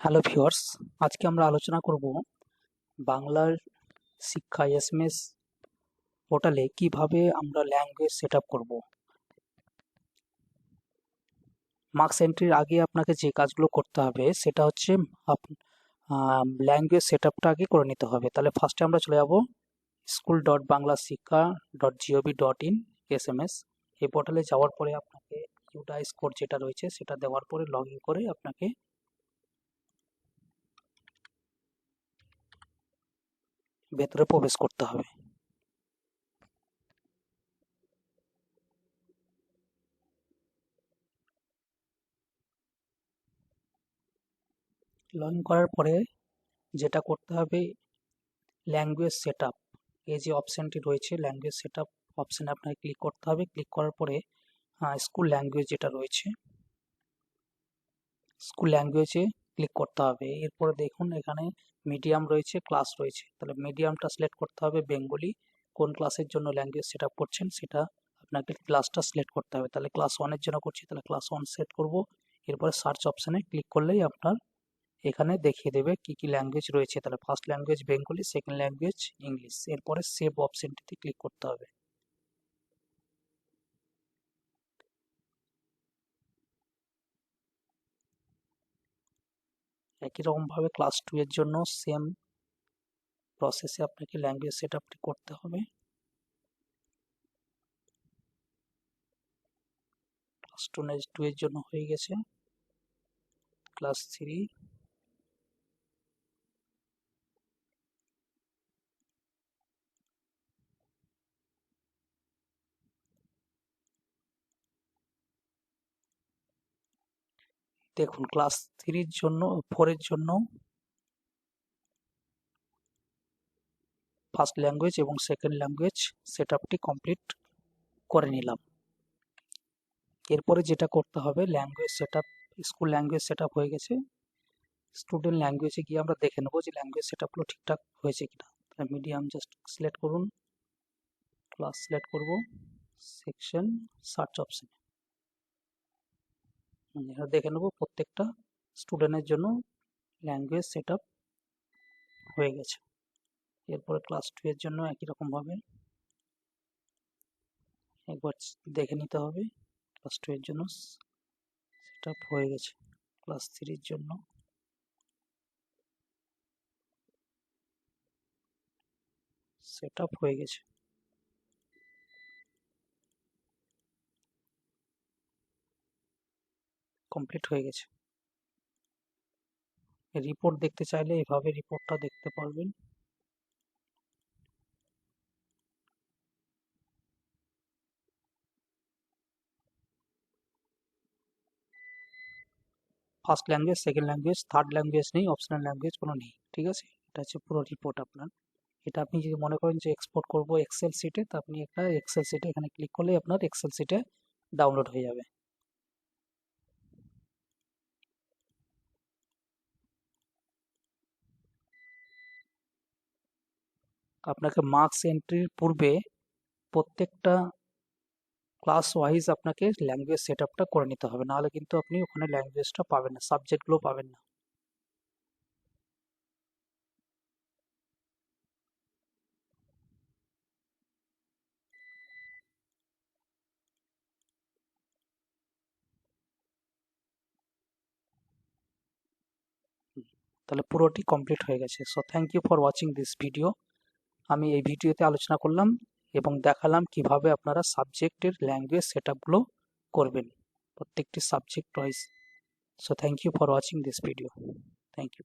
Hello viewers, আজকে আমরা আলোচনা করব বাংলার শিক্ষা এসএমএস পোর্টালে কিভাবে আমরা ল্যাঙ্গুয়েজ সেট আপ করবো। মার্কস এন্ট্রির আগে আপনাকে যে কাজগুলো করতে হবে সেটা হচ্ছে ল্যাঙ্গুয়েজ সেট আপটা আগে করে নিতে হবে। তাহলে ফার্স্টে আমরা চলে যাব school.banglasikha.gov.in এসএমএস। এই পোর্টালে যাওয়ার পরে আপনাকে ইউডাইস কোড যেটা রয়েছে সেটা দেওয়ার পরে লগ ইন করে আপনাকে ভেতরে প্রবেশ করতে হবে। লগ ইন করার পরে যেটা করতে হবে, ল্যাঙ্গুয়েজ সেট আপ এই যে অপশানটি রয়েছে ল্যাঙ্গুয়েজ সেট আপ অপশানে আপনাকে ক্লিক করতে হবে। ক্লিক করার পরে স্কুল ল্যাঙ্গুয়েজ যেটা রয়েছে স্কুল ল্যাঙ্গুয়েজে ক্লিক করতে হবে। এরপরে দেখুন এখানে মিডিয়াম রয়েছে, ক্লাস রয়েছে। তাহলে মিডিয়ামটা সিলেক্ট করতে হবে, বেঙ্গলি। কোন ক্লাসের জন্য ল্যাঙ্গুয়েজ সেট আপ করছেন সেটা আপনাকে ক্লাসটা সিলেক্ট করতে হবে। তাহলে ক্লাস 1-এর জন্য করছি, তাহলে ক্লাস 1 সেট করব। এরপরে সার্চ অপশানে ক্লিক করলেই আপনার এখানে দেখিয়ে দেবে কি কি ল্যাঙ্গুয়েজ রয়েছে। তাহলে first language Bengali, second language English. এরপরে সেভ অপশনটিতে ক্লিক করতে হবে। একই রকমভাবে ক্লাস 2 এর জন্য সেম প্রসেসে আপনাকে ল্যাঙ্গুয়েজ সেট আপটি করতে হবে। ক্লাস 2 এর জন্য হয়ে গেছে। ক্লাস 3, দেখুন ক্লাস 3 এর জন্য 4 এর জন্য ফার্স্ট ল্যাঙ্গুয়েজ এবং সেকেন্ড ল্যাঙ্গুয়েজ সেট আপটি কমপ্লিট করে নিলাম। এরপরে যেটা করতে হবে, language set up, school language set up হয়ে গেছে। স্টুডেন্ট ল্যাঙ্গুয়েজে গিয়ে আমরা দেখে নেবো যে ল্যাঙ্গুয়েজ সেট আপগুলো ঠিকঠাক হয়েছে কিনা। মিডিয়াম জাস্ট সিলেক্ট করুন, ক্লাস সিলেক্ট করব, সেকশন, সার্চ অপশন দেখে নেবো প্রত্যেকটা স্টুডেন্টের জন্য ল্যাঙ্গুয়েজ সেট আপ হয়ে গেছে। এরপরে ক্লাস 2 এর জন্য একই রকমভাবে একবার দেখে নিতে হবে। ক্লাস 2 এর জন্য সেট আপ হয়ে গেছে। ক্লাস 3 এর জন্য সেট আপ হয়ে গেছে। কমপ্লিট হয়ে গেছে। রিপোর্ট দেখতে চাইলে এভাবে রিপোর্টটা দেখতে পারবেন। First language, second language, third language নেই, অপশনাল ল্যাঙ্গুয়েজ কোনো নেই। ঠিক আছে, এটা হচ্ছে পুরো রিপোর্ট আপনার। এটা আপনি যদি মনে করেন যে এক্সপোর্ট করব এক্সেল শিটে, তো আপনি একটা এক্সেল শিটে এখানে ক্লিক করলে আপনার এক্সেল শিটে ডাউনলোড হয়ে যাবে। আপনাকে মার্কস এন্ট্রির পূর্বে প্রত্যেকটা ক্লাস ওয়াইজ আপনাকে ল্যাঙ্গুয়েজ সেট আপটা করে নিতে হবে, নাহলে কিন্তু আপনি ওখানে ল্যাঙ্গুয়েজটা পাবেন না, সাবজেক্টগুলো পাবেন না। তাহলে পুরোটি কমপ্লিট হয়ে গেছে। So thank you for watching this video. আমি এই ভিডিওতে আলোচনা করলাম এবং দেখালাম কিভাবে আপনারা সাবজেক্টের ল্যাঙ্গুয়েজ সেট আপগুলো করবেন, প্রত্যেকটি subject wise. So thank you for watching this video. Thank you.